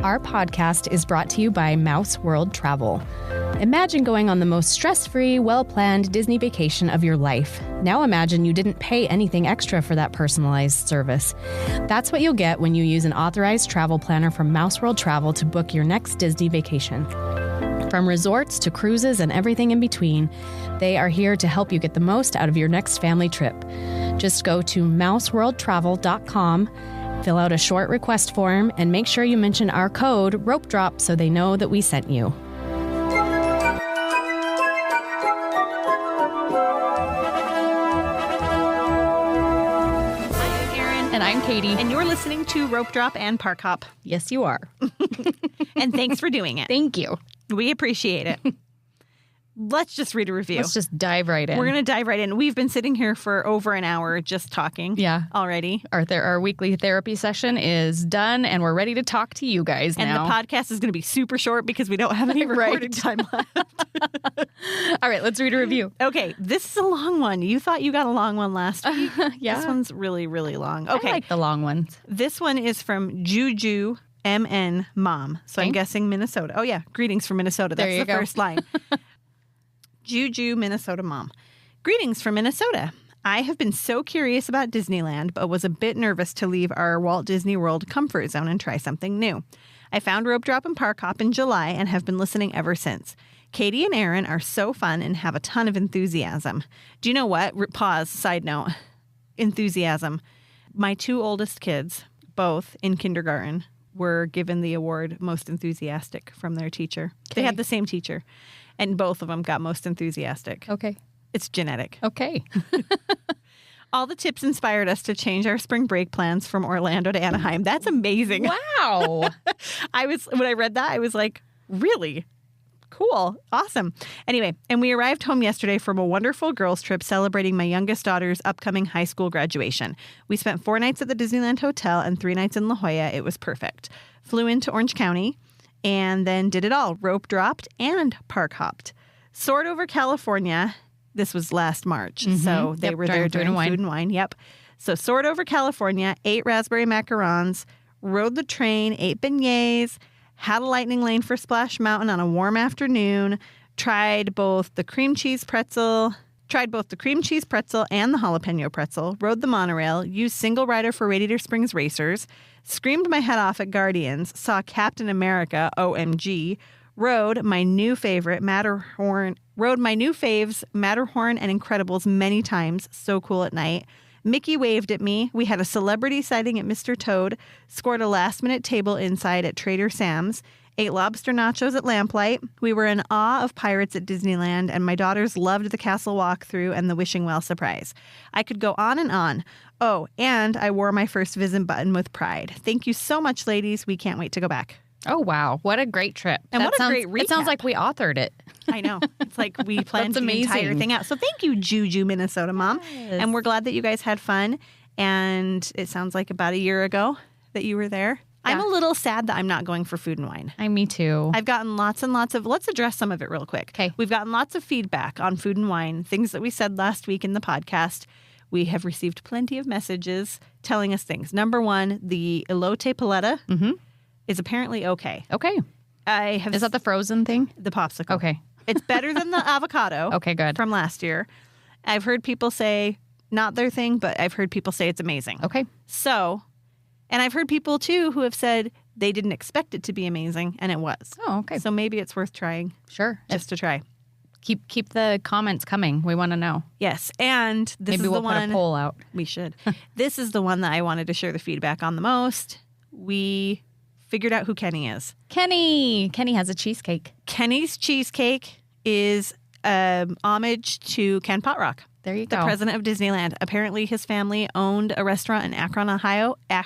Our podcast is brought to you by Mouse World Travel. Imagine going on the most stress-free, well-planned Disney vacation of your life. Now imagine you didn't pay anything extra for that personalized service. That's what you'll get when you use an authorized travel planner from Mouse World Travel to book your next Disney vacation. From resorts to cruises and everything in between, they are here to help you get the most out of your next family trip. Just go to mouseworldtravel.com, fill out a short request form, and make sure you mention our code Ropedrop so they know that we sent you. And I'm Katie. And you're listening to Ropedrop and Parkhop. Yes, you are. And thanks for doing it. Thank you. We appreciate it. Let's just read a review. Let's just dive right in. We're going to dive right in. We've been sitting here for over an hour just talking. Yeah. Already. Our weekly therapy session is done, and we're ready to talk to you guys now. And the podcast is going to be super short because we don't have any recorded time left. All right, let's read a review. Okay, this is a long one. You thought you got a long one last week. Yeah. This one's really, really long. Okay. I like the long ones. This one is from Juju MN Mom. So I'm guessing Minnesota. Oh, yeah. Greetings from Minnesota. That's the first line. Juju, Minnesota Mom. Greetings from Minnesota. I have been so curious about Disneyland, but was a bit nervous to leave our Walt Disney World comfort zone and try something new. I found Ropedrop and Parkhop in July and have been listening ever since. Katie and Aaron are so fun and have a ton of enthusiasm. Do you know what? Pause, side note. Enthusiasm. My two oldest kids, both in kindergarten, were given the award Most Enthusiastic from their teacher. Okay. They had the same teacher, and both of them got Most Enthusiastic. Okay. It's genetic. Okay. All the tips inspired us to change our spring break plans from Orlando to Anaheim. That's amazing. Wow. When I read that, I was like, really? Cool. Awesome. Anyway, and we arrived home yesterday from a wonderful girls' trip celebrating my youngest daughter's upcoming high school graduation. We spent 4 nights at the Disneyland Hotel and 3 nights in La Jolla. It was perfect. Flew into Orange County and then did it all. Rope dropped and park hopped. Soared over California. This was last March. Mm-hmm. So they were there during Food and Wine. Yep. So soared over California, ate raspberry macarons, rode the train, ate beignets, had a lightning lane for Splash Mountain on a warm afternoon, tried both the cream cheese pretzel and the jalapeno pretzel, rode the monorail, used single rider for Radiator Springs Racers, screamed my head off at Guardians, saw Captain America, OMG, rode my new faves Matterhorn and Incredibles many times, so cool at night. Mickey waved at me. We had a celebrity sighting at Mr. Toad, scored a last-minute table inside at Trader Sam's, ate lobster nachos at Lamplight. We were in awe of pirates at Disneyland, and my daughters loved the castle walkthrough and the Wishing Well surprise. I could go on and on. Oh, and I wore my first Visit button with pride. Thank you so much, ladies. We can't wait to go back. Oh, wow. What a great trip. And what a great recap. It sounds like we authored it. I know. It's like we planned the entire thing out. So thank you, Juju, Minnesota Mom. Yes. And we're glad that you guys had fun. And it sounds like about a year ago that you were there. Yeah. I'm a little sad that I'm not going for Food and Wine. Me too. I've gotten lots and lots of, let's address some of it real quick. Okay. We've gotten lots of feedback on Food and Wine, things that we said last week in the podcast. We have received plenty of messages telling us things. Number one, the elote paleta. Mm-hmm. Is apparently okay. Okay. Is that the frozen thing? The popsicle. Okay. It's better than the avocado. Okay, good. From last year. I've heard people say not their thing, but I've heard people say it's amazing. Okay. So, and I've heard people too who have said they didn't expect it to be amazing, and it was. Oh, okay. So maybe it's worth trying. Sure. Just to try. Keep the comments coming. We want to know. Yes. And this maybe is we'll the one. Put a poll out. We should. This is the one that I wanted to share the feedback on the most. We figured out who Kenny is. Kenny has a cheesecake. Kenny's cheesecake is homage to Ken Potrock. There you go. The president of Disneyland. Apparently his family owned a restaurant in Akron, Ohio. I'm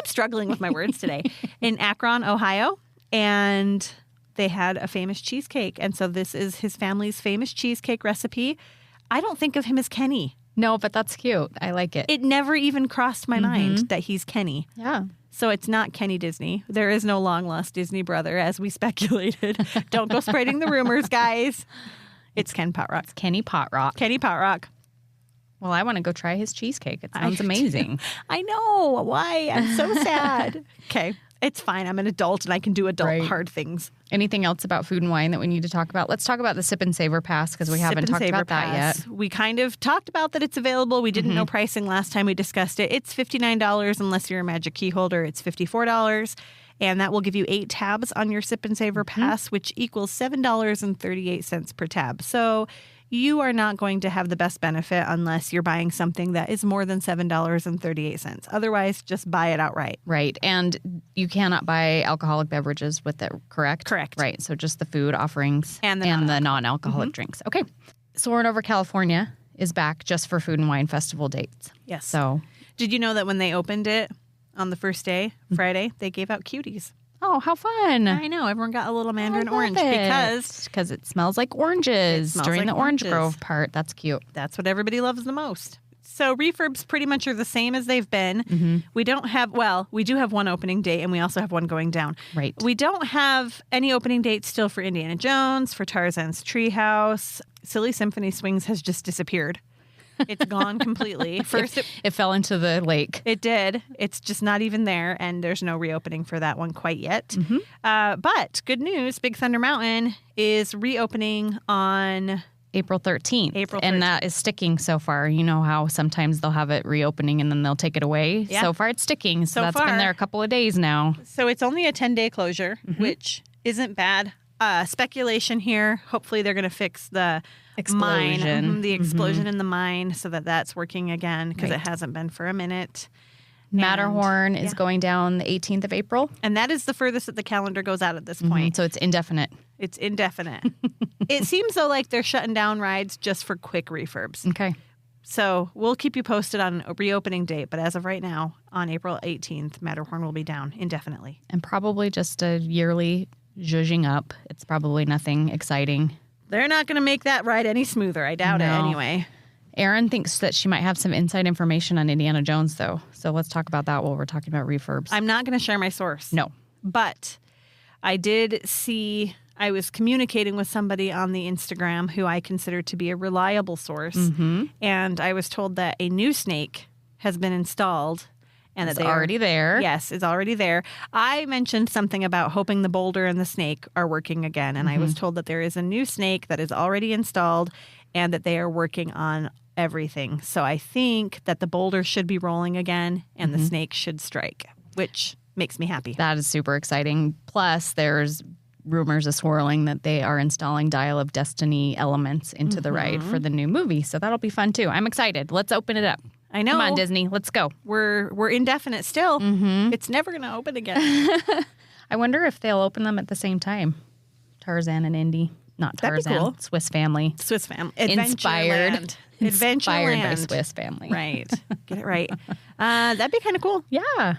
struggling with my words today. In Akron, Ohio. And they had a famous cheesecake. And so this is his family's famous cheesecake recipe. I don't think of him as Kenny. No, but that's cute. I like it. It never even crossed my mind that he's Kenny. Yeah. So it's not Kenny Disney. There is no long-lost Disney brother, as we speculated. Don't go spreading the rumors, guys. It's Ken Potrock. It's Kenny Potrock. Kenny Potrock. Well, I want to go try his cheesecake. It sounds amazing. I know. Why? I'm so sad. Okay. it's fine. I'm an adult and I can do adult hard things. Anything else about food and wine that we need to talk about? Let's talk about the Sip and Savor Pass because we haven't talked about that yet. We kind of talked about that it's available. We didn't know pricing last time we discussed it. It's $59 unless you're a Magic Key holder. It's $54. And that will give you 8 tabs on your Sip and Savor Pass, which equals $7.38 per tab. So you are not going to have the best benefit unless you're buying something that is more than $7.38. Otherwise, just buy it outright. Right. And you cannot buy alcoholic beverages with it, correct? Correct. Right. So just the food offerings and the non-alcoholic drinks. Okay. Soaring Over California is back just for Food and Wine Festival dates. Yes. So did you know that when they opened it on the first day, Friday, they gave out cuties? Oh, how fun. I know. Everyone got a little mandarin orange because it smells like oranges during the Orange Grove part. That's cute. That's what everybody loves the most. So refurbs pretty much are the same as they've been. We don't have, we do have one opening date and we also have one going down. Right. We don't have any opening dates still for Indiana Jones, for Tarzan's Treehouse. Silly Symphony Swings has just disappeared. It's gone completely. First, it fell into the lake. It did. It's just not even there, and there's no reopening for that one quite yet. But good news, Big Thunder Mountain is reopening on April 13th. And that is sticking so far. You know how sometimes they'll have it reopening and then they'll take it away? Yeah. So far it's sticking. So that's been there a couple of days now. So it's only a 10-day closure, which isn't bad. Speculation here. Hopefully they're going to fix the explosion. The explosion in the mine so that that's working again because it hasn't been for a minute. Matterhorn is going down the 18th of April. And that is the furthest that the calendar goes out at this point. So it's indefinite. It's indefinite. It seems though like they're shutting down rides just for quick refurbs. Okay. So we'll keep you posted on a reopening date. But as of right now, on April 18th, Matterhorn will be down indefinitely. And probably just a yearly zhuzhing up. It's probably nothing exciting. They're not going to make that ride any smoother. I doubt it anyway. Erin thinks that she might have some inside information on Indiana Jones, though. So let's talk about that while we're talking about refurbs. I'm not going to share my source. No. But I did see, I was communicating with somebody on the Instagram who I consider to be a reliable source. And I was told that a new snake has been installed. And it's already there. Yes, it's already there. I mentioned something about hoping the boulder and the snake are working again. And I was told that there is a new snake that is already installed and that they are working on everything. So I think that the boulder should be rolling again and the snake should strike, which makes me happy. That is super exciting. Plus, there's rumors of swirling that they are installing Dial of Destiny elements into the ride for the new movie. So that'll be fun, too. I'm excited. Let's open it up. I know. Come on, Disney. Let's go. We're indefinite still. It's never going to open again. I wonder if they'll open them at the same time. Tarzan and Indy. Not Tarzan. That'd be cool. Swiss Family. Swiss Family. Inspired Adventureland. by Swiss Family. Right. Get it right. That'd be kind of cool. Yeah.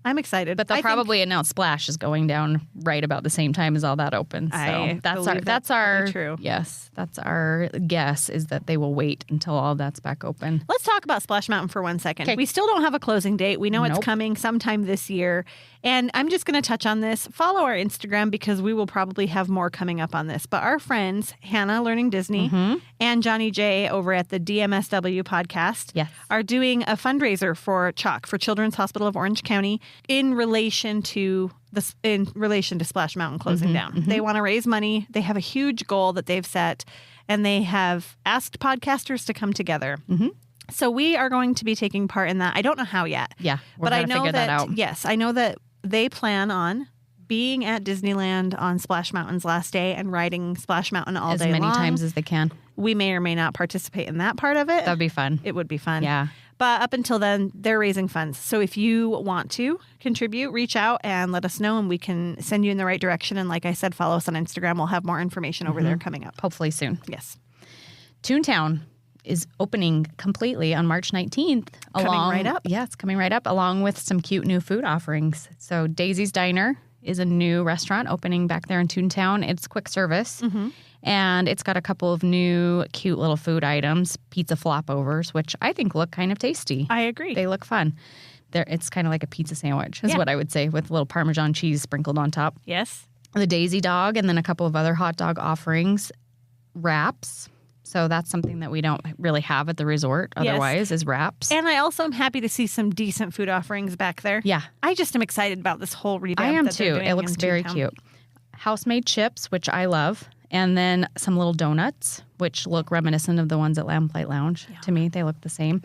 I'm excited. But they'll probably announce Splash is going down right about the same time as all that opens. So that's our true. Yes, that's our guess is that they will wait until all that's back open. Let's talk about Splash Mountain for 1 second. Okay. We still don't have a closing date. We know it's coming sometime this year. And I'm just going to touch on this. Follow our Instagram because we will probably have more coming up on this. But our friends, Hannah Learning Disney and Johnny J over at the DMSW podcast are doing a fundraiser for CHOC, for Children's Hospital of Orange County, in relation to Splash Mountain closing down. They want to raise money. They have a huge goal that they've set, and they have asked podcasters to come together. So we are going to be taking part in that. I don't know how yet. Yeah, but I know that yes, I know that they plan on being at Disneyland on Splash Mountain's last day and riding Splash Mountain all day long. As many times as they can. We may or may not participate in that part of it. That'd be fun. It would be fun. Yeah. But up until then, they're raising funds. So if you want to contribute, reach out and let us know, and we can send you in the right direction. And like I said, follow us on Instagram. We'll have more information over there coming up. Hopefully soon. Yes. Toontown is opening completely on March 19th. Coming right up. Yeah, it's coming right up, along with some cute new food offerings. So Daisy's Diner is a new restaurant opening back there in Toontown. It's quick service. And it's got a couple of new cute little food items, pizza flopovers, which I think look kind of tasty. I agree. They look fun. It's kind of like a pizza sandwich is what I would say, with a little Parmesan cheese sprinkled on top. Yes. The Daisy Dog, and then a couple of other hot dog offerings. Wraps. So that's something that we don't really have at the resort otherwise is wraps. And I also am happy to see some decent food offerings back there. Yeah. I just am excited about this whole revamp. I am that they're too. doing It looks in very Toontown. cute. House-made chips, which I love. And then some little donuts, which look reminiscent of the ones at Lamplight Lounge. Yeah. To me, they look the same.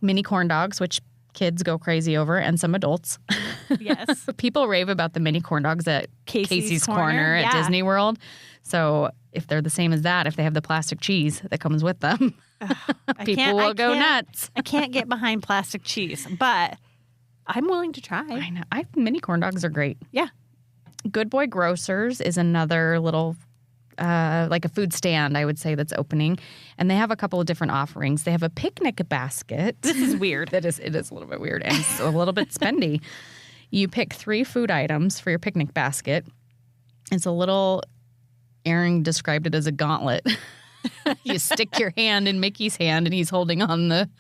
Mini corn dogs, which kids go crazy over, and some adults. Yes. People rave about the mini corn dogs at Casey's Corner at Disney World. So if they're the same as that, if they have the plastic cheese that comes with them, people will go nuts. I can't get behind plastic cheese, but I'm willing to try. I know. Mini corn dogs are great. Yeah. Good Boy Grocers is another little like a food stand, I would say, that's opening. And they have a couple of different offerings. They have a picnic basket. This is weird. It is a little bit weird and it's a little bit spendy. You pick 3 food items for your picnic basket. It's a little, Aaron described it as a gauntlet. You stick your hand in Mickey's hand and he's holding on the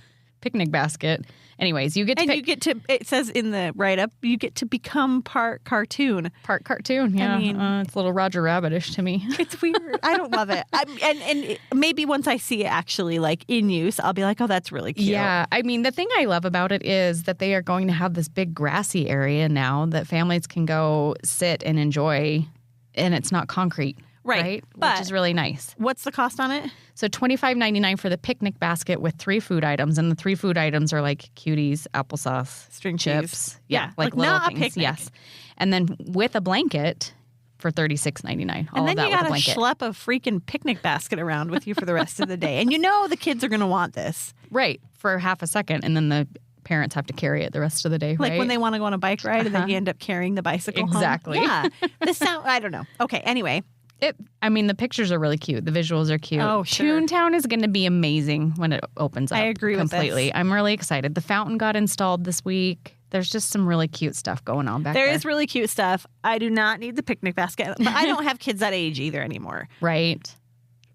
picnic basket. Anyways, you get to it says in the write-up, you get to become part cartoon. Part cartoon, yeah. I mean, it's a little Roger Rabbit-ish to me. It's weird. I don't love it. And maybe once I see it actually like in use, I'll be like, oh, that's really cute. Yeah. I mean, the thing I love about it is that they are going to have this big grassy area now that families can go sit and enjoy, and it's not concrete. Right? Which is really nice. What's the cost on it? So $25.99 for the picnic basket with 3 food items. And the 3 food items are like cuties, applesauce, string chips. cheese. Yeah, like not little a things. picnic. Yes. And then with a blanket for $36.99. And then you got to blanket. schlep a freaking picnic basket around with you for the rest of the day. And you know the kids are going to want this. Right. For half a second. And then the parents have to carry it the rest of the day, Like right? when they want to go on a bike ride and then you end up carrying the bicycle Exactly. home. Yeah. I don't know. Okay, anyway. The pictures are really cute. The visuals are cute. Oh, sure. Toontown is going to be amazing when it opens up. I agree with completely. this. I'm really excited. The fountain got installed this week. There's just some really cute stuff going on back there. There is really cute stuff. I do not need the picnic basket, but I don't have kids that age either anymore. Right.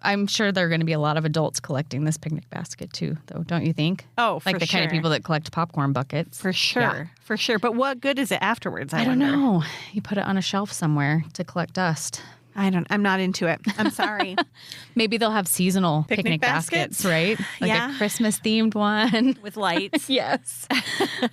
I'm sure there are going to be a lot of adults collecting this picnic basket too, though, don't you think? Oh, for Like the kind of people that collect popcorn buckets. For sure. Yeah. For sure. But what good is it afterwards? I don't wonder? know. You put it on a shelf somewhere to collect dust. I'm not into it. I'm sorry. Maybe they'll have seasonal picnic baskets, right? Like a Christmas themed one. With lights. Yes.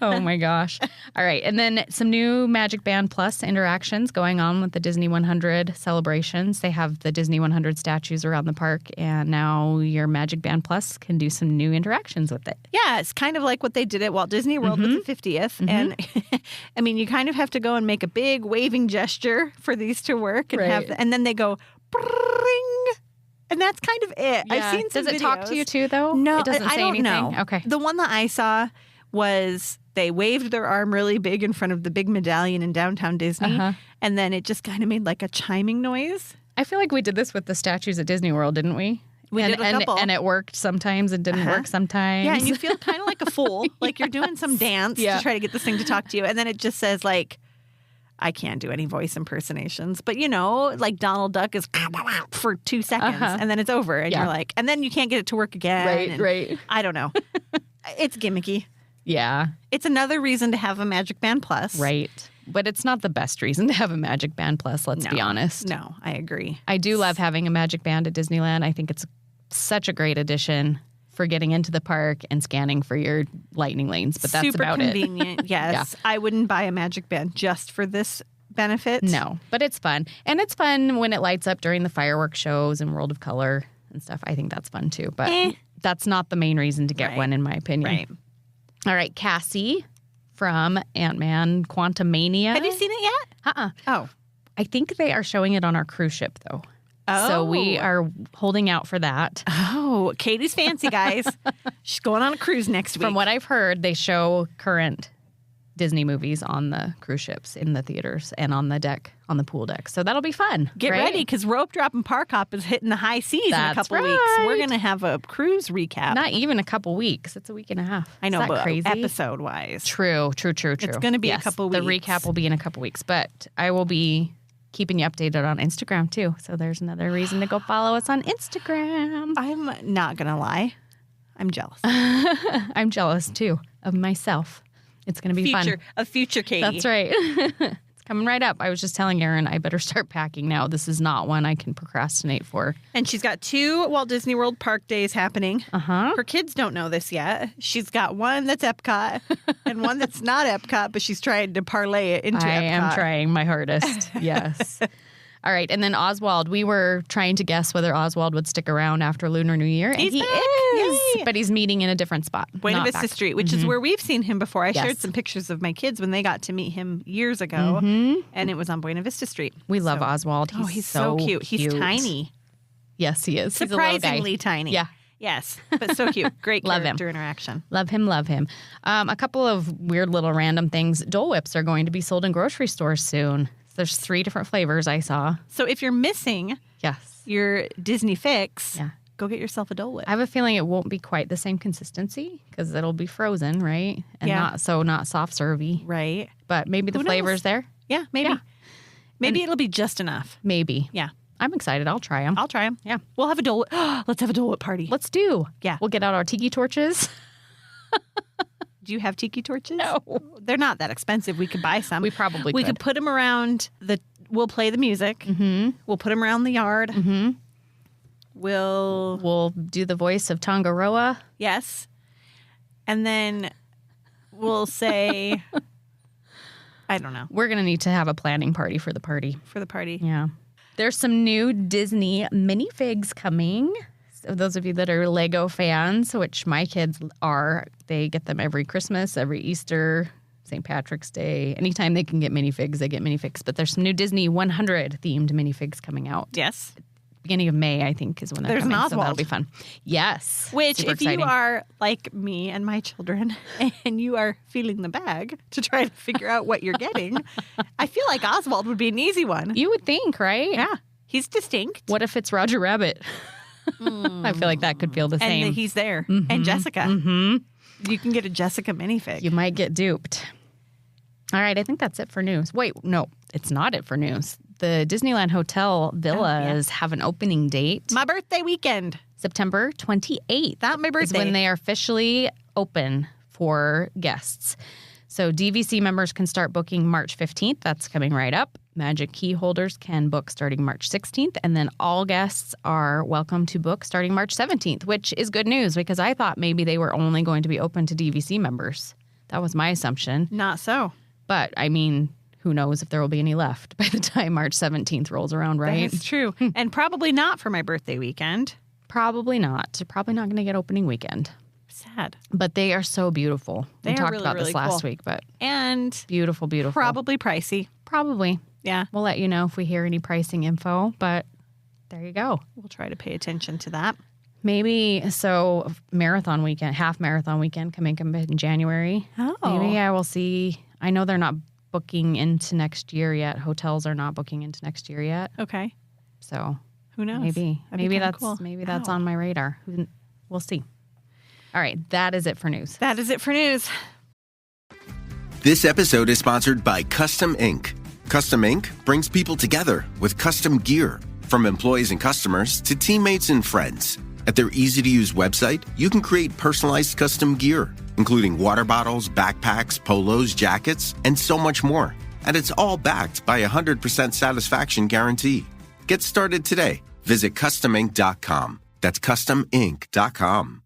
Oh my gosh. All right. And then some new Magic Band Plus interactions going on with the Disney 100 celebrations. They have the Disney 100 statues around the park, and now your Magic Band Plus can do some new interactions with it. Yeah, it's kind of like what they did at Walt Disney World with the 50th. And I mean, you kind of have to go and make a big waving gesture for these to work and and then they go bring, and that's kind of it. Yeah. I've seen some Does it talk to you too, though? No, it doesn't I say don't anything. know. Okay. The one that I saw was they waved their arm really big in front of the big medallion in downtown Disney, and then it just kind of made like a chiming noise. I feel like we did this with the statues at Disney World, didn't we? We did a couple. And it worked sometimes and didn't work sometimes. Yeah, and you feel kind of like a fool, like you're doing some dance to try to get this thing to talk to you, and then it just says like, I can't do any voice impersonations, but you know, like Donald Duck is for 2 seconds and then it's over, and you're like, and then you can't get it to work again. Right. I don't know. It's gimmicky. Yeah. It's another reason to have a Magic Band Plus. Right. But it's not the best reason to have a Magic Band Plus, let's be honest. No, I agree. I do love having a Magic Band at Disneyland. I think it's such a great addition for getting into the park and scanning for your lightning lanes, but that's Super about convenient. Yes. I wouldn't buy a Magic Band just for this benefit. No, but it's fun. And it's fun when it lights up during the fireworks shows and World of Color and stuff. I think that's fun too, but that's not the main reason to get one, in my opinion. Right. All right, Cassie from Ant-Man Quantumania. Have you seen it yet? Oh. I think they are showing it on our cruise ship, though. Oh. So we are holding out for that. Oh, Katie's fancy, guys. She's going on a cruise next week. From what I've heard, they show current Disney movies on the cruise ships in the theaters and on the deck, on the pool deck. So that'll be fun. Get ready, because Ropedrop Parkhop is hitting the high seas in a couple weeks. We're going to have a cruise recap. Not even a couple weeks. It's a week and a half. I know, Is that but crazy? episode-wise. True. It's going to be a couple weeks. The recap will be in a couple weeks, but I will be keeping you updated on Instagram too. So there's another reason to go follow us on Instagram. I'm not going to lie. I'm jealous. I'm jealous too of myself. It's going to be fun. A future Katie. That's right. It's Coming right up. I was just telling Erin I better start packing now. This is not one I can procrastinate for. And she's got 2 Walt Disney World Park days happening. Uh-huh. Her kids don't know this yet. She's got one that's Epcot and one that's not Epcot, but she's trying to parlay it into Epcot. I am trying my hardest. Yes. All right. And then Oswald, we were trying to guess whether Oswald would stick around after Lunar New Year. And he back. is. Yay. But he's meeting in a different spot. Buena Vista back. Street, which is where we've seen him before. I Yes. shared some pictures of my kids when they got to meet him years ago, and it was on Buena Vista Street. We love Oswald. He's so cute. He's tiny. Yes, he is. He's Surprisingly a little guy. tiny. Yeah. Yes, but so cute. Great Love character interaction. Love him, love him. A couple of weird little random things. Dole Whips are going to be sold in grocery stores soon. There's 3 different flavors I saw. So if you're missing Yes. your Disney fix, Yeah. go get yourself a Dole Whip. I have a feeling it won't be quite the same consistency because it'll be frozen, right? And Yeah. not soft servy. Right. But maybe the Who flavor's knows? there. Yeah, maybe. Yeah. Maybe it'll be just enough. Maybe. Yeah. I'm excited. I'll try them. I'll try them. Yeah. We'll have a Dole Whip. Let's have a Dole Whip party. Let's do. Yeah. We'll get out our tiki torches. Do you have tiki torches? No. They're not that expensive. We could buy some. We probably We could put them around we'll play the music. Mm-hmm. We'll put them around the yard. Mm-hmm. We'll do the voice of Tongaroa. yes. And then we'll say, I don't know, We're going to need to have a planning party for the party. for the party. Yeah. There's some new Disney minifigs coming. So those of you that are Lego fans, which my kids are, they get them every Christmas, every Easter, St. Patrick's Day. Anytime they can get minifigs, they get minifigs. But there's some new Disney 100 themed minifigs coming out. Yes. Beginning of May, I think, is when they're There's an coming. So that'll Oswald. be fun. Yes. Which, Super if exciting. you are like me and my children and you are feeling the bag to try to figure out what you're getting, I feel like Oswald would be an easy one. You would think, right? Yeah. He's distinct. What if it's Roger Rabbit? I feel like that could feel the same. And he's there. And Jessica. Mm-hmm. You can get a Jessica minifig. You might get duped. All right, I think that's it for news. Wait, no, it's not it for news. The Disneyland Hotel villas have an opening date. My birthday weekend. September 28th. Not my Is birthday. when they are officially open for guests. So DVC members can start booking March 15th. That's coming right up. Magic Key holders can book starting March 16th. And then all guests are welcome to book starting March 17th, which is good news because I thought maybe they were only going to be open to DVC members. That was my assumption. Not so. But, I mean, who knows if there will be any left by the time March 17th rolls around, right? That's true. And probably not for my birthday weekend. Probably not. They're probably not going to get opening weekend. Sad. But they are so beautiful. They we are talked really, about this really last cool. week, but And beautiful, beautiful. probably pricey. Probably. Yeah. We'll let you know if we hear any pricing info, but there you go. We'll try to pay attention to that. Maybe, so marathon weekend, half marathon weekend coming up in January. Oh. Maybe I will see. I know they're not booking into next year yet. Hotels are not booking into next year yet. Okay. So Who knows? maybe That'd be kinda that's cool. maybe that's Wow. on my radar. We'll see. All right, that is it for news. That is it for news. This episode is sponsored by Custom Ink. Custom Ink brings people together with custom gear, from employees and customers to teammates and friends. At their easy-to-use website, you can create personalized custom gear, including water bottles, backpacks, polos, jackets, and so much more. And it's all backed by a 100% satisfaction guarantee. Get started today. Visit customink.com. That's customink.com.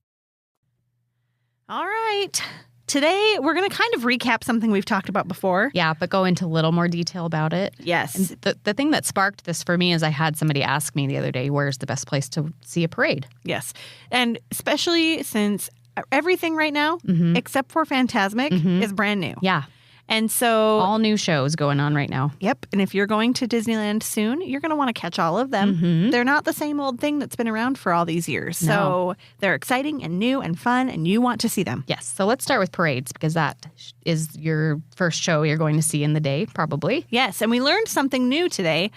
All right. Today, we're going to kind of recap something we've talked about before. Yeah, but go into a little more detail about it. Yes. And the thing that sparked this for me is I had somebody ask me the other day, where's the best place to see a parade? Yes. And especially since everything right now, except for Fantasmic, is brand new. Yeah, And so, all new shows going on right now. yep. And if you're going to Disneyland soon, you're going to want to catch all of them. They're not the same old thing that's been around for all these years. No. So they're exciting and new and fun, and you want to see them. Yes, so let's start with parades because that is your first show you're going to see in the day, probably. Yes, and we learned something new today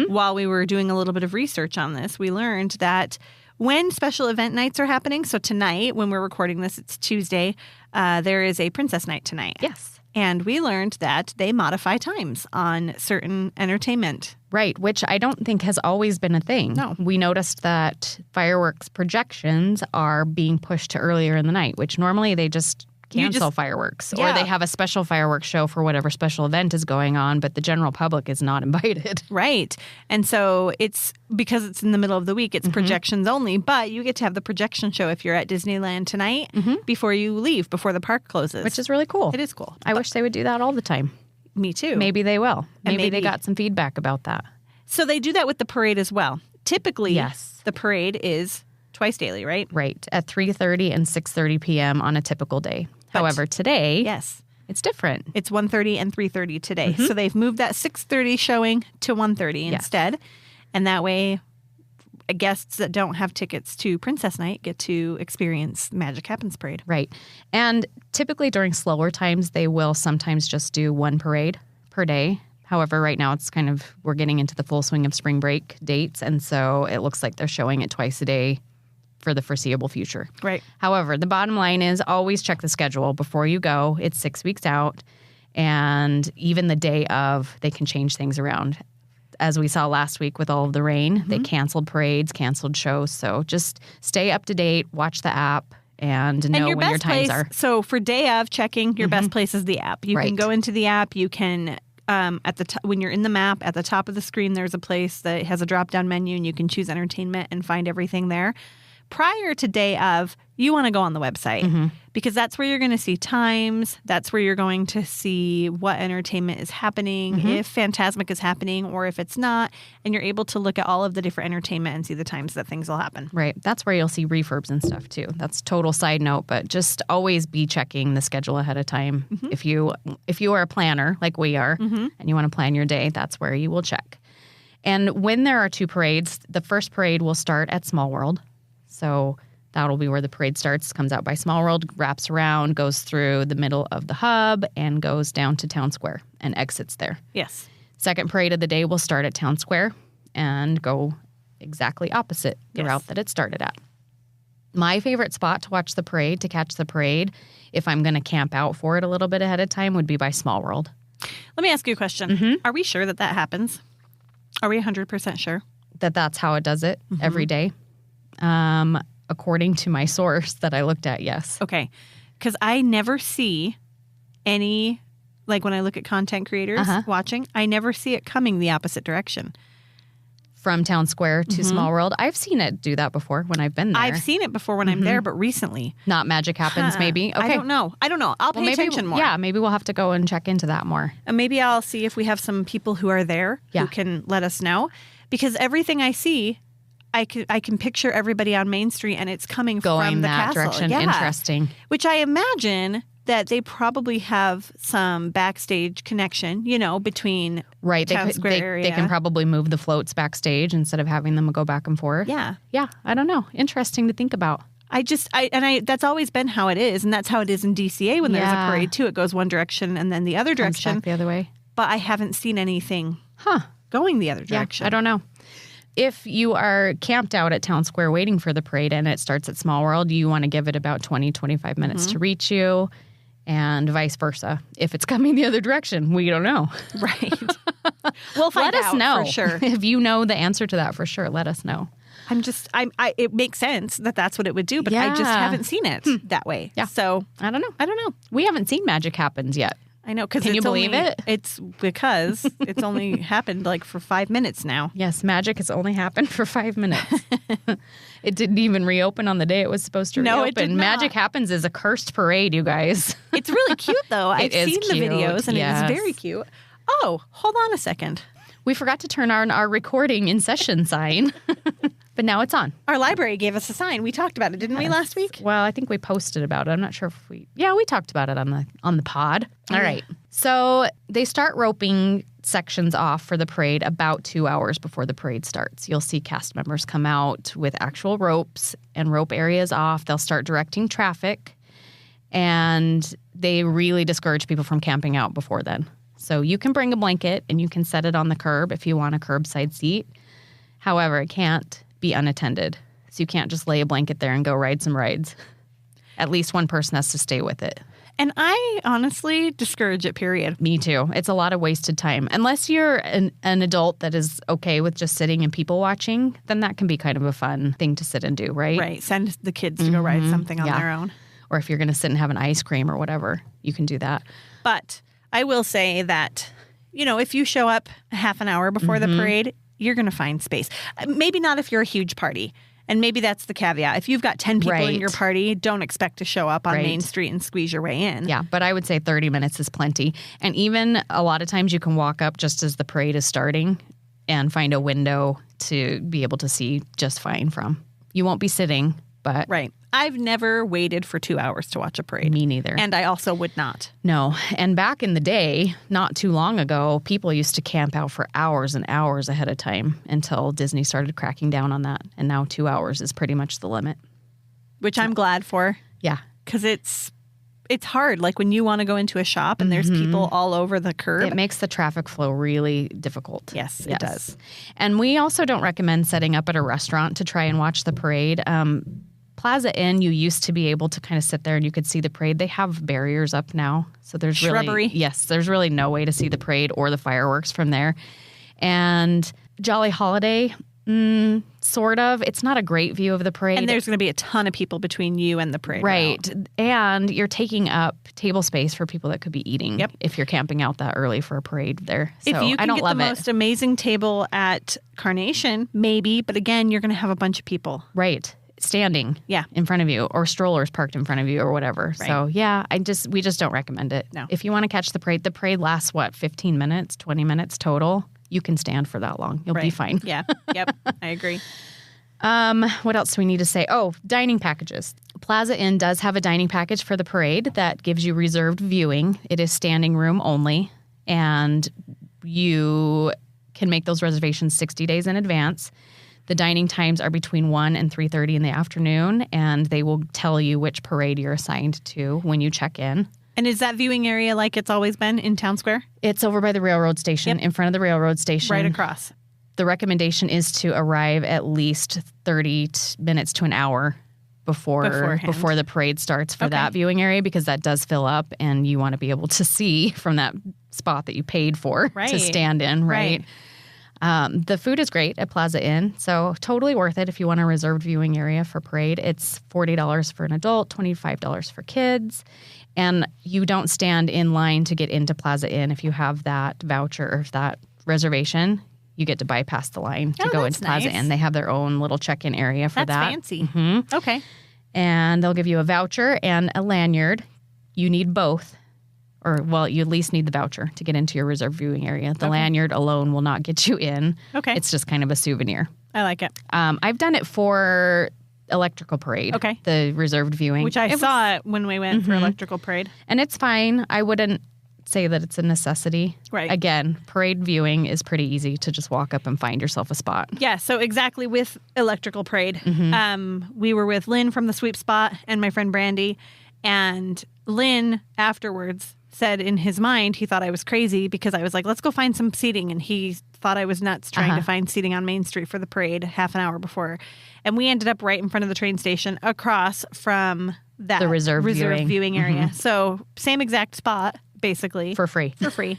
while we were doing a little bit of research on this. We learned that when special event nights are happening, so tonight, when we're recording this, it's Tuesday, there is a Princess Night tonight. Yes. And we learned that they modify times on certain entertainment. Right, which I don't think has always been a thing. No. We noticed that fireworks projections are being pushed to earlier in the night, which normally they just cancel fireworks. Yeah. Or they have a special fireworks show for whatever special event is going on, but the general public is not invited. Right. And so it's because it's in the middle of the week, it's projections only, but you get to have the projection show if you're at Disneyland tonight before you leave, before the park closes. Which is really cool. It is cool. I wish they would do that all the time. Me too. Maybe they will. And Maybe they got some feedback about that. So they do that with the parade as well. Typically, Yes. the parade is twice daily, right? Right. At 3:30 and 6:30 p.m. on a typical day. But- However, today, Yes. it's different. It's 1:30 and 3:30 today. So they've moved that 6:30 showing to 1:30 instead. And that way, guests that don't have tickets to Princess Night get to experience Magic Happens Parade. Right. And typically during slower times, they will sometimes just do one parade per day. However, right now it's we're getting into the full swing of spring break dates. And so it looks like they're showing it twice a day for the foreseeable future. Right. However, the bottom line is always check the schedule before you go. It's 6 weeks out. And even the day of, they can change things around. As we saw last week with all of the rain, they canceled parades, canceled shows. So just stay up to date, watch the app, and know when your times are. So for day of checking, your best place is the app. You can Right. go into the app. You can, when you're in the map, at the top of the screen, there's a place that has a drop-down menu, and you can choose entertainment and find everything there. Prior to day of, you want to go on the website because that's where you're going to see times. That's where you're going to see what entertainment is happening, if Phantasmic is happening or if it's not. And you're able to look at all of the different entertainment and see the times that things will happen. Right. That's where you'll see refurbs and stuff too. That's total side note, but just always be checking the schedule ahead of time. If you are a planner like we are and you want to plan your day, that's where you will check. And when there are two parades, the first parade will start at Small World. So that'll be where the parade starts, comes out by Small World, wraps around, goes through the middle of the hub, and goes down to Town Square and exits there. Yes. Second parade of the day will start at Town Square and go exactly opposite the route that it started at. My favorite spot to watch the parade, to catch the parade, if I'm going to camp out for it a little bit ahead of time, would be by Small World. Let me ask you a question. Are we sure that happens? Are we 100% sure? That's how it does it every day. According to my source that I looked at, yes. Okay. Because I never see any, like when I look at content creators watching, I never see it coming the opposite direction. From Town Square to Small World. I've seen it do that before when I've been there. I've seen it before when I'm there, but recently. Not Magic Happens, maybe? Okay. I don't know. I'll pay attention more. Yeah, maybe we'll have to go and check into that more. And maybe I'll see if we have some people who are there who can let us know. Because everything I see, I can picture everybody on Main Street and it's coming Going from the that castle. direction. Yeah. Interesting. Which I imagine that they probably have some backstage connection, between Town Square area. They can probably move the floats backstage instead of having them go back and forth. Yeah. Yeah, I don't know. Interesting to think about. That's always been how it is, and that's how it is in DCA when there's a parade too. It goes one direction and then the other direction. Comes back the other way. But I haven't seen anything going the other direction. I don't know. If you are camped out at Town Square waiting for the parade and it starts at Small World, you want to give it about 20, 25 minutes to reach you, and vice versa. If it's coming the other direction, we don't know. Right. We'll find out. Let us know. For sure. If you know the answer to that for sure, let us know. It makes sense that that's what it would do, but I just haven't seen it that way. Yeah. So I don't know. We haven't seen Magic Happens yet. I know. Can you believe it? It's because it's only happened like for 5 minutes now. Yes, magic has only happened for 5 minutes. It didn't even reopen on the day it was supposed to reopen. It did not. Magic Happens is a cursed parade, you guys. It's really cute, though. I've seen the videos, and yes. it is very cute. Oh, hold on a second. We forgot to turn on our recording in session sign, but now it's on. Our library gave us a sign. We talked about it, didn't we, last week? Well, I think we posted about it. I'm not sure if we talked about it on the pod. All right. So they start roping sections off for the parade about 2 hours before the parade starts. You'll see cast members come out with actual ropes and rope areas off. They'll start directing traffic, and they really discourage people from camping out before then. So you can bring a blanket and you can set it on the curb if you want a curbside seat. However, it can't be unattended. So you can't just lay a blanket there and go ride some rides. At least one person has to stay with it. And I honestly discourage it, period. Me too. It's a lot of wasted time. Unless you're an adult that is okay with just sitting and people watching, then that can be kind of a fun thing to sit and do, right? Right. Send the kids to go ride something on their own. Or if you're going to sit and have an ice cream or whatever, you can do that. But I will say that, if you show up a half an hour before the parade, you're going to find space. Maybe not if you're a huge party. And maybe that's the caveat. If you've got 10 people in your party, don't expect to show up on Main Street and squeeze your way in. Yeah, but I would say 30 minutes is plenty. And even a lot of times you can walk up just as the parade is starting and find a window to be able to see just fine from. You won't be sitting, but... Right. I've never waited for 2 hours to watch a parade. Me neither. And I also would not. No. And back in the day, not too long ago, people used to camp out for hours and hours ahead of time until Disney started cracking down on that. And now 2 hours is pretty much the limit. Which I'm glad for. Yeah. Because it's hard. Like when you want to go into a shop and there's people all over the curb. It makes the traffic flow really difficult. Yes, it does. And we also don't recommend setting up at a restaurant to try and watch the parade. Plaza Inn, you used to be able to kind of sit there and you could see the parade. They have barriers up now. So there's Shrubbery. There's really no way to see the parade or the fireworks from there. And Jolly Holiday, sort of. It's not a great view of the parade. And there's going to be a ton of people between you and the parade route. Right. And you're taking up table space for people that could be eating if you're camping out that early for a parade there. So if you can I don't get love the it. most amazing table at Carnation, maybe. But again, you're going to have a bunch of people. Right. Standing in front of you or strollers parked in front of you or whatever. Right. So, we just don't recommend it. No. If you want to catch the parade lasts, 15 minutes, 20 minutes total? You can stand for that long. You'll be fine. Yeah. Yep. I agree. What else do we need to say? Oh, dining packages. Plaza Inn does have a dining package for the parade that gives you reserved viewing. It is standing room only, and you can make those reservations 60 days in advance. The dining times are between 1 and 3:30 in the afternoon, and they will tell you which parade you're assigned to when you check in. And is that viewing area like it's always been in Town Square? It's over by the railroad station, in front of the railroad station. Right across. The recommendation is to arrive at least 30 minutes to an hour before the parade starts for that viewing area, because that does fill up and you want to be able to see from that spot that you paid for to stand in, right? The food is great at Plaza Inn, so totally worth it if you want a reserved viewing area for parade. It's $40 for an adult, $25 for kids, and you don't stand in line to get into Plaza Inn. If you have that voucher or that reservation, you get to bypass the line to go into Plaza Inn. They have their own little check-in area for that. That's fancy. Okay. And they'll give you a voucher and a lanyard. You need both. You at least need the voucher to get into your reserved viewing area. The lanyard alone will not get you in. Okay. It's just kind of a souvenir. I like it. I've done it for Electrical Parade. Okay. The reserved viewing. Which I saw it when we went for Electrical Parade. And it's fine. I wouldn't say that it's a necessity. Right. Again, parade viewing is pretty easy to just walk up and find yourself a spot. Yeah, so exactly with Electrical Parade. We were with Lynn from the Sweep Spot and my friend Brandy. And Lynn afterwards said in his mind he thought I was crazy because I was like, let's go find some seating. And he thought I was nuts trying to find seating on Main Street for the parade half an hour before. And we ended up right in front of the train station across from that the reserved viewing area. So same exact spot, basically. For free.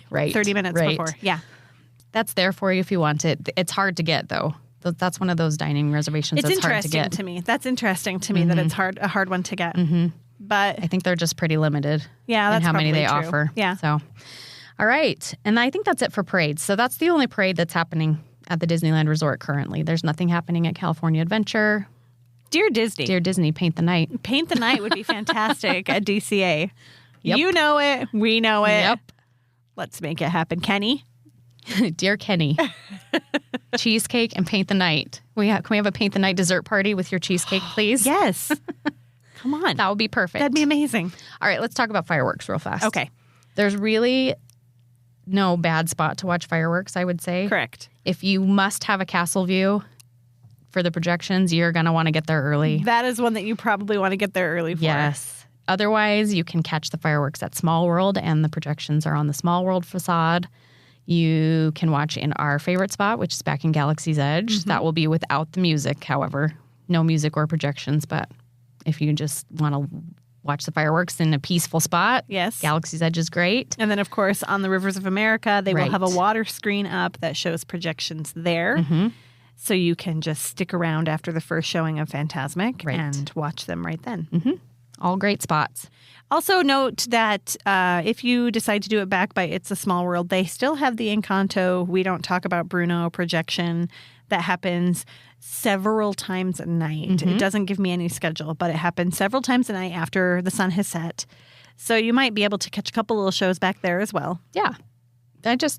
Right. 30 minutes before. Yeah. That's there for you if you want it. It's hard to get, though. That's one of those dining reservations that's hard to get. It's interesting to me. That's interesting to me that it's a hard one to get. But I think they're just pretty limited in how many they true. offer. Yeah. So, all right. And I think that's it for parades. So that's the only parade that's happening at the Disneyland Resort currently. There's nothing happening at California Adventure. Dear Disney, paint the night. Paint the night would be fantastic at DCA. Yep. You know it. We know it. Yep. Let's make it happen. Kenny? Dear Kenny, cheesecake and paint the night. Can we have a paint the night dessert party with your cheesecake, please? Yes. Come on. That would be perfect. That'd be amazing. All right, let's talk about fireworks real fast. Okay. There's really no bad spot to watch fireworks, I would say. Correct. If you must have a castle view for the projections, you're going to want to get there early. That is one that you probably want to get there early for. Yes. Otherwise, you can catch the fireworks at Small World, and the projections are on the Small World facade. You can watch in our favorite spot, which is back in Galaxy's Edge. That will be without the music, however. No music or projections, but if you just want to watch the fireworks in a peaceful spot, yes, Galaxy's Edge is great. And then, of course, on the Rivers of America, they will have a water screen up that shows projections there. So you can just stick around after the first showing of Fantasmic and watch them right then. All great spots. Also note that if you decide to do it back by It's a Small World, they still have the Encanto We Don't Talk About Bruno projection that happens several times a night. It doesn't give me any schedule, but it happens several times a night after the sun has set. So you might be able to catch a couple little shows back there as well. Yeah.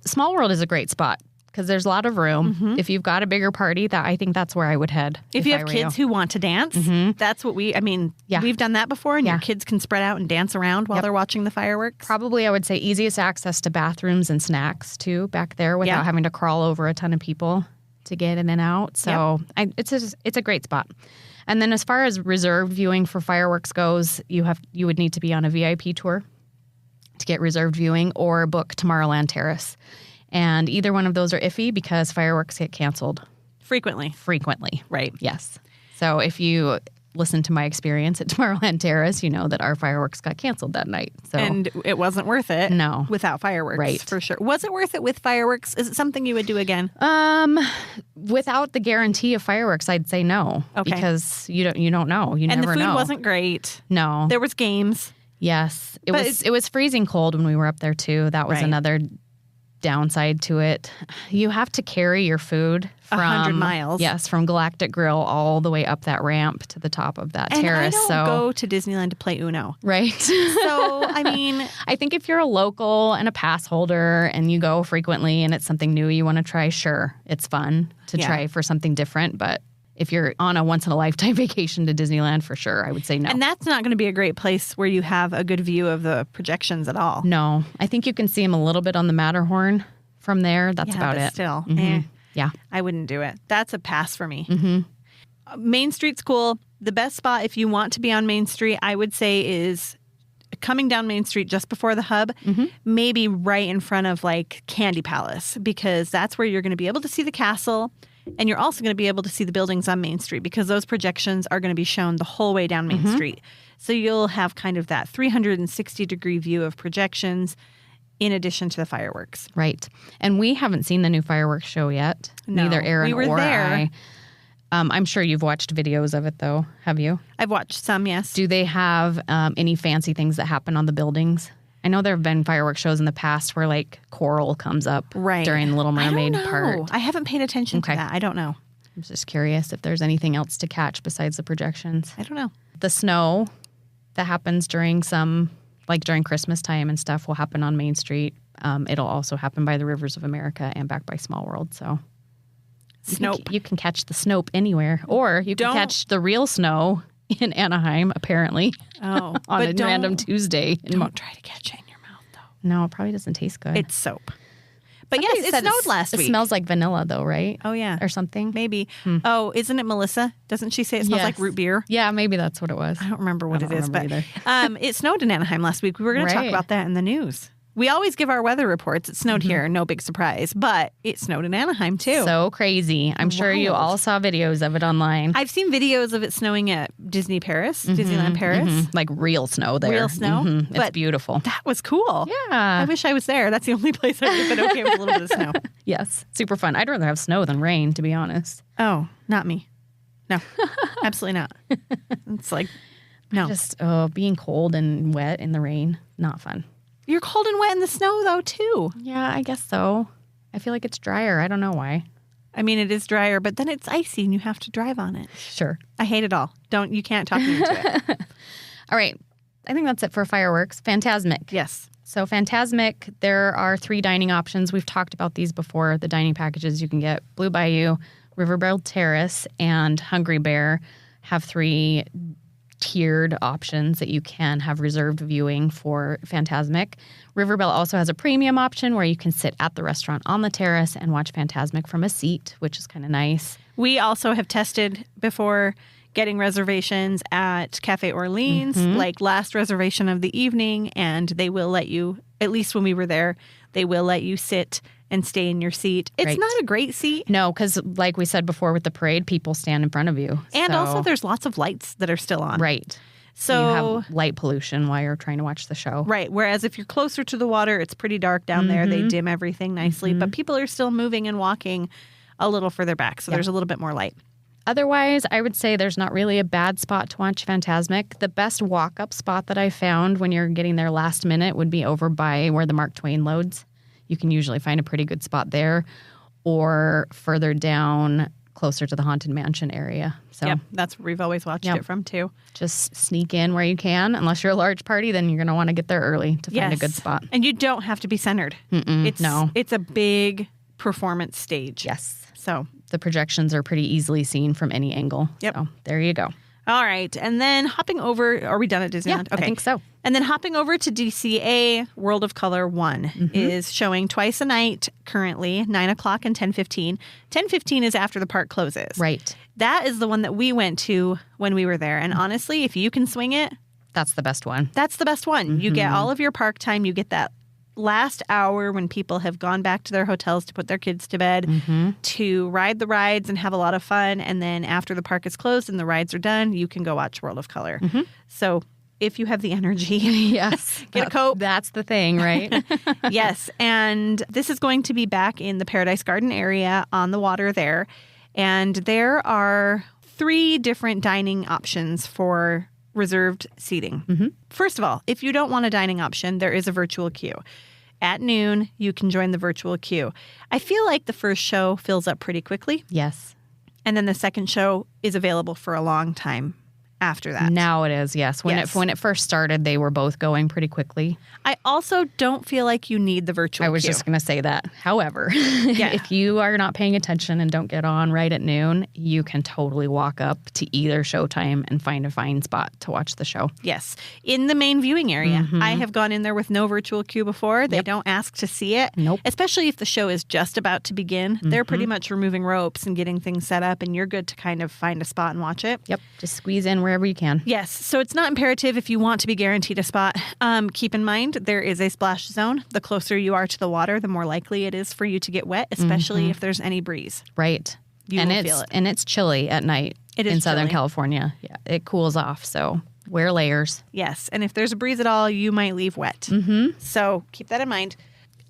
Small World is a great spot because there's a lot of room. If you've got a bigger party, I think that's where I would head. If you have kids who want to dance, that's what we've done that before, and your kids can spread out and dance around while they're watching the fireworks. Probably, I would say, easiest access to bathrooms and snacks, too, back there without having to crawl over a ton of people to get in and out. So it's a great spot. And then as far as reserved viewing for fireworks goes, you would need to be on a VIP tour to get reserved viewing or book Tomorrowland Terrace. And either one of those are iffy because fireworks get canceled. Frequently. Right. Yes. So if you listen to my experience at Tomorrowland Terrace, you know that our fireworks got canceled that night. So and it wasn't worth it. No. Without fireworks. Right. For sure. Was it worth it with fireworks? Is it something you would do again? Without the guarantee of fireworks, I'd say no. Okay. Because you don't know. You never know. And the food wasn't great. No. There was games. Yes. It was freezing cold when we were up there too. That was another downside to it. You have to carry your food from 100 miles. Yes, from Galactic Grill all the way up that ramp to the top of that terrace. I don't go to Disneyland to play Uno. Right. So, I mean, I think if you're a local and a pass holder and you go frequently and it's something new you want to try, sure, it's fun to try for something different. But if you're on a once-in-a-lifetime vacation to Disneyland, for sure, I would say no. And that's not going to be a great place where you have a good view of the projections at all. No. I think you can see them a little bit on the Matterhorn from there. That's about it. Still, yeah. I wouldn't do it. That's a pass for me. Main Street's cool. The best spot if you want to be on Main Street, I would say, is coming down Main Street just before the hub, maybe right in front of like Candy Palace, because that's where you're going to be able to see the castle. And you're also going to be able to see the buildings on Main Street because those projections are going to be shown the whole way down Main Street. So you'll have kind of that 360-degree view of projections in addition to the fireworks. Right. And we haven't seen the new fireworks show yet. No, neither Aaron or there. I. I'm sure you've watched videos of it, though. Have you? I've watched some, yes. Do they have any fancy things that happen on the buildings? I know there have been fireworks shows in the past where, like, coral comes up during the Little Mermaid part. I haven't paid attention to that. I don't know. I'm just curious if there's anything else to catch besides the projections. I don't know. The snow that happens during during Christmas time and stuff will happen on Main Street. It'll also happen by the Rivers of America and back by Small World. So you can catch the Snope anywhere, or you can catch the real snow in Anaheim, apparently. Oh, on a random Tuesday. Don't try to catch it in your mouth, though. No, it probably doesn't taste good. It's soap. But yes, it snowed last week. It smells like vanilla, though, right? Oh, yeah. Or something. Maybe. Oh, isn't it Melissa? Doesn't she say it smells like root beer? Yeah, maybe that's what it was. I don't remember what it is, but either. It snowed in Anaheim last week. We were going to talk about that in the news. We always give our weather reports. It snowed here, no big surprise. But it snowed in Anaheim, too. So crazy. I'm sure you all saw videos of it online. I've seen videos of it snowing at Disneyland Paris. Like real snow there. Real snow. It's beautiful. That was cool. Yeah. I wish I was there. That's the only place I would have been okay with a little bit of snow. Yes. Super fun. I'd rather have snow than rain, to be honest. Oh, not me. No, absolutely not. It's like, no. Just being cold and wet in the rain, not fun. You're cold and wet in the snow, though, too. Yeah, I guess so. I feel like it's drier. I don't know why. I mean, it is drier, but then it's icy and you have to drive on it. Sure. I hate it all. You can't talk me into it. All right. I think that's it for fireworks. Fantasmic. Yes. So Fantasmic, there are 3 dining options. We've talked about these before. The dining packages you can get. Blue Bayou, Riverboat Terrace, and Hungry Bear have 3 tiered options that you can have reserved viewing for Fantasmic. Riverbell also has a premium option where you can sit at the restaurant on the terrace and watch Fantasmic from a seat, which is kind of nice. We also have tested before getting reservations at Cafe Orleans, like last reservation of the evening, and they will let you, at least when we were there, they will let you sit and stay in your seat. It's not a great seat. No, because like we said before with the parade, people stand in front of you. And also there's lots of lights that are still on. Right. So you have light pollution while you're trying to watch the show. Right. Whereas if you're closer to the water, it's pretty dark down there. They dim everything nicely. But people are still moving and walking a little further back. So there's a little bit more light. Otherwise, I would say there's not really a bad spot to watch Fantasmic. The best walk-up spot that I found when you're getting there last minute would be over by where the Mark Twain loads. You can usually find a pretty good spot there, or further down closer to the Haunted Mansion area. So Yep, that's where we've always watched it from, too. Just sneak in where you can. Unless you're a large party, then you're going to want to get there early to find a good spot. And you don't have to be centered. It's a big performance stage. Yes. So the projections are pretty easily seen from any angle. Yep. So there you go. All right. And then hopping over, are we done at Disneyland? Yeah, I think so. And then hopping over to DCA, World of Color 1 is showing twice a night currently, 9 o'clock and 10:15. 10:15 is after the park closes. Right. That is the one that we went to when we were there. And honestly, if you can swing it, that's the best one. That's the best one. You get all of your park time. You get that last hour when people have gone back to their hotels to put their kids to bed, to ride the rides and have a lot of fun. And then after the park is closed and the rides are done, you can go watch World of Color. So if you have the energy, yes, get a coat. That's the thing, right? Yes. And this is going to be back in the Paradise Garden area on the water there. And there are 3 different dining options for reserved seating. First of all, if you don't want a dining option, there is a virtual queue. At noon, you can join the virtual queue. I feel like the first show fills up pretty quickly. Yes. And then the second show is available for a long time after that. Now it is, yes. When it first started, they were both going pretty quickly. I also don't feel like you need the virtual queue. I was just going to say that. However, if you are not paying attention and don't get on right at noon, you can totally walk up to either showtime and find a fine spot to watch the show. Yes. In the main viewing area. I have gone in there with no virtual queue before. They don't ask to see it. Nope. Especially if the show is just about to begin. They're pretty much removing ropes and getting things set up, and you're good to kind of find a spot and watch it. Yep. Just squeeze in wherever you can. Yes. So it's not imperative if you want to be guaranteed a spot. Keep in mind, there is a splash zone. The closer you are to the water, the more likely it is for you to get wet, especially if there's any breeze. Right. You will feel it. And it's chilly at night in Southern California. Yeah, it cools off. So wear layers. Yes. And if there's a breeze at all, you might leave wet. So keep that in mind.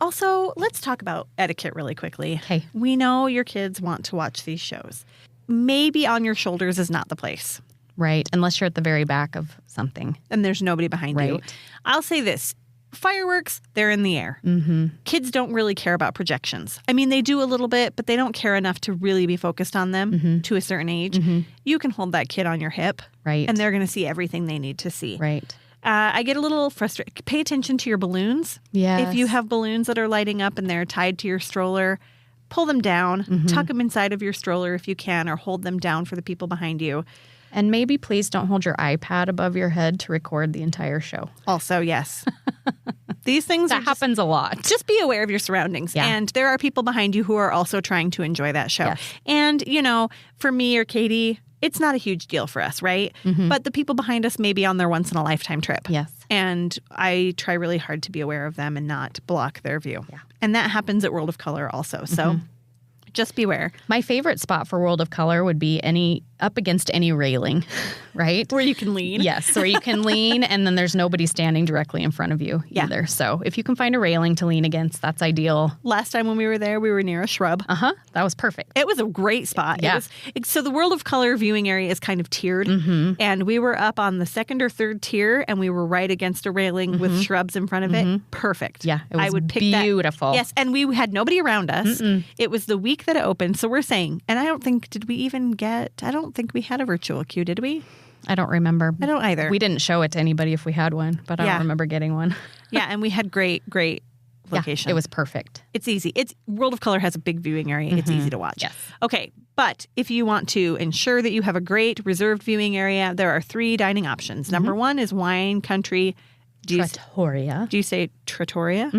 Also, let's talk about etiquette really quickly. Okay. We know your kids want to watch these shows. Maybe On Your Shoulders is not the place. Right. Unless you're at the very back of something. And there's nobody behind you. I'll say this. Fireworks, they're in the air. Kids don't really care about projections. I mean, they do a little bit, but they don't care enough to really be focused on them to a certain age. You can hold that kid on your hip. Right. And they're going to see everything they need to see. Right. I get a little frustrated. Pay attention to your balloons. Yes. If you have balloons that are lighting up and they're tied to your stroller, pull them down. Tuck them inside of your stroller if you can, or hold them down for the people behind you. And maybe please don't hold your iPad above your head to record the entire show. Also, yes. These things that happens a lot. Just be aware of your surroundings. Yeah. And there are people behind you who are also trying to enjoy that show. Yes. And, you know, for me or Katie, it's not a huge deal for us, right? But the people behind us may be on their once-in-a-lifetime trip. Yes. And I try really hard to be aware of them and not block their view. Yeah. And that happens at World of Color also. So just beware. My favorite spot for World of Color would be up against any railing, right? Where you can lean. Yes, where you can lean, and then there's nobody standing directly in front of you either. So if you can find a railing to lean against, that's ideal. Last time when we were there, we were near a shrub. That was perfect. It was a great spot. Yeah. So the World of Color viewing area is kind of tiered. And we were up on the second or third tier, and we were right against a railing with shrubs in front of it. Perfect. Yeah, it was I would pick beautiful. That. Yes, and we had nobody around us. It was the week that it opened. So we're saying, and I don't think we had a virtual queue, did we? I don't remember. I don't either. We didn't show it to anybody if we had one, but I don't remember getting one. Yeah, and we had great location. Yeah, it was perfect. It's easy. World of Color has a big viewing area. It's easy to watch. Yes. Okay, but if you want to ensure that you have a great reserved viewing area, there are 3 dining options. Number 1 is Wine Country. Trattoria. Do you say Trattoria?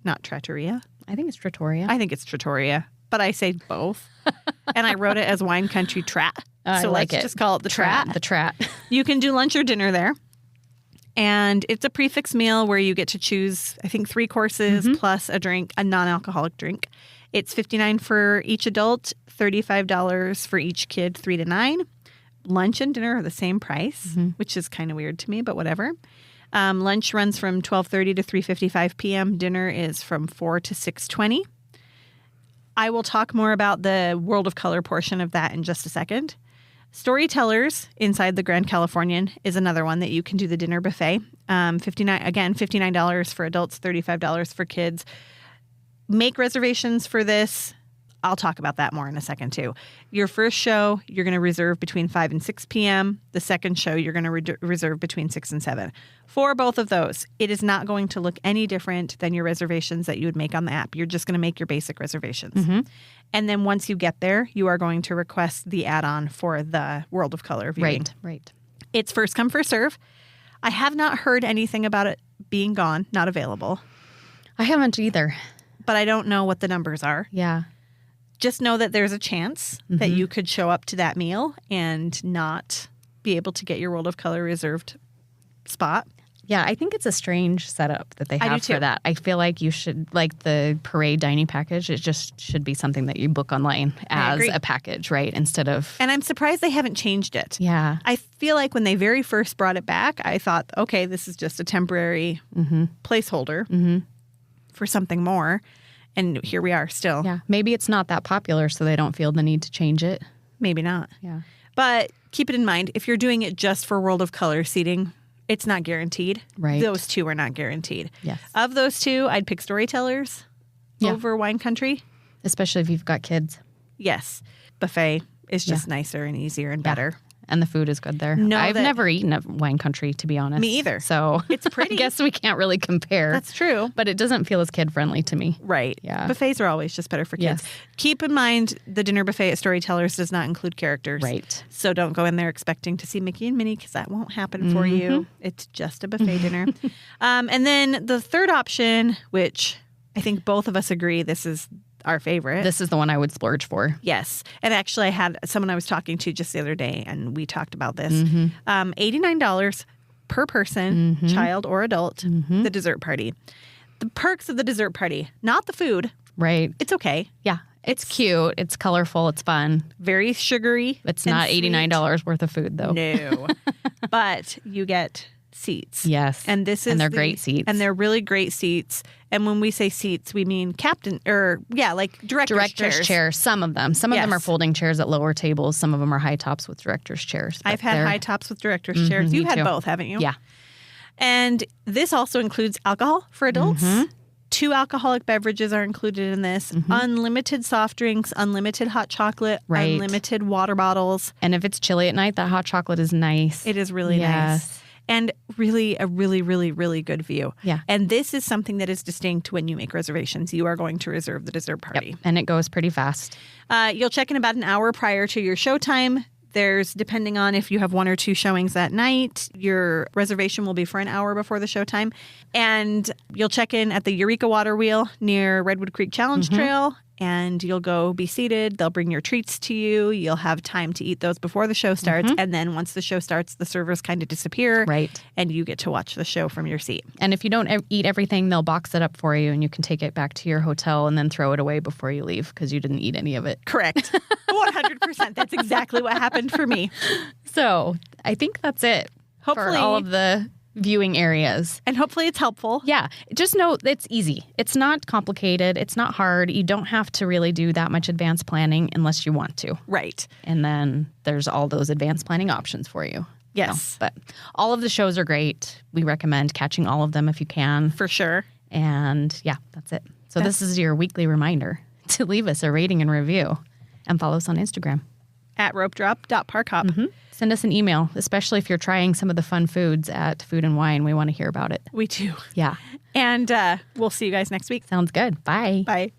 Not Trattoria? I think it's Trattoria. I think it's Trattoria, but I say both. And I wrote it as Wine Country Trat. So let's just call it the Trat. The Trat. You can do lunch or dinner there. And it's a prefix meal where you get to choose, I think, 3 courses plus a drink, a non-alcoholic drink. It's $59 for each adult, $35 for each kid, 3 to 9. Lunch and dinner are the same price, which is kind of weird to me, but whatever. Lunch runs from 12:30 to 3:55 p.m. Dinner is from 4 to 6:20. I will talk more about the World of Color portion of that in just a second. Storytellers inside the Grand Californian is another one that you can do the dinner buffet. $59 for adults, $35 for kids. Make reservations for this. I'll talk about that more in a second, too. Your first show, you're going to reserve between 5 and 6 p.m. The second show, you're going to reserve between 6 and 7. For both of those, it is not going to look any different than your reservations that you would make on the app. You're just going to make your basic reservations. Mm-hmm. And then once you get there, you are going to request the add-on for the World of Color viewing. Right. It's first come, first serve. I have not heard anything about it being gone, not available. I haven't either. But I don't know what the numbers are. Yeah. Just know that there's a chance that you could show up to that meal and not be able to get your World of Color reserved spot. Yeah, I think it's a strange setup that they I do have too. for that. I feel like you should, like the parade dining package, it just should be something that you book online as a package, right? Instead of... And I'm surprised they haven't changed it. Yeah. I feel like when they very first brought it back, I thought, okay, this is just a temporary placeholder for something more. And here we are still. Yeah. Maybe it's not that popular, so they don't feel the need to change it. Maybe not. Yeah. But keep it in mind, if you're doing it just for World of Color seating, it's not guaranteed. Right. Those two are not guaranteed. Yes. Of those two, I'd pick Storytellers over Wine Country. Especially if you've got kids. Yes. Buffet is just nicer and easier and better. And the food is good there. I've never eaten at Wine Country, to be honest. Me either. So it's pretty. I guess we can't really compare. That's true. But it doesn't feel as kid-friendly to me. Right. Yeah. Buffets are always just better for kids. Yes. Keep in mind, the dinner buffet at Storytellers does not include characters. Right. So don't go in there expecting to see Mickey and Minnie because that won't happen for you. It's just a buffet dinner. And then the third option, which I think both of us agree this is our favorite. This is the one I would splurge for. Yes. And actually, I had someone I was talking to just the other day, and we talked about this. $89 per person, child or adult, the dessert party. The perks of the dessert party, not the food. Right. It's okay. Yeah. It's cute. It's colorful. It's fun. Very sugary. It's not $89 worth of food, though. No. But you get seats. Yes. And they're great seats. And they're really great seats. And when we say seats, we mean like director's chairs. Some of them. Some of them are folding chairs at lower tables. Some of them are high tops with director's chairs. I've had high tops with director's chairs. You've had both, haven't you? Yeah. And this also includes alcohol for adults. 2 alcoholic beverages are included in this. Unlimited soft drinks, unlimited hot chocolate, unlimited water bottles. And if it's chilly at night, that hot chocolate is nice. It is really nice. And really, a really, really, really good view. Yeah. And this is something that is distinct when you make reservations. You are going to reserve the dessert party. Yep. And it goes pretty fast. You'll check in about an hour prior to your showtime. There's, depending on if you have 1 or 2 showings that night, your reservation will be for an hour before the showtime. And you'll check in at the Eureka Water Wheel near Redwood Creek Challenge Trail. And you'll go be seated. They'll bring your treats to you. You'll have time to eat those before the show starts. And then once the show starts, the servers kind of disappear. Right. And you get to watch the show from your seat. And if you don't eat everything, they'll box it up for you and you can take it back to your hotel and then throw it away before you leave because you didn't eat any of it. Correct. 100%. That's exactly what happened for me. So I think that's it. Hopefully. For all of the viewing areas. And hopefully it's helpful. Yeah. Just know it's easy. It's not complicated. It's not hard. You don't have to really do that much advanced planning unless you want to. Right. And then there's all those advanced planning options for you. Yes. So, but all of the shows are great. We recommend catching all of them if you can. For sure. And yeah, that's it. So this is your weekly reminder to leave us a rating and review and follow us on Instagram. At Ropedrop.Parkhop. Send us an email, especially if you're trying some of the fun foods at Food and Wine. We want to hear about it. We do. Yeah. And we'll see you guys next week. Sounds good. Bye. Bye.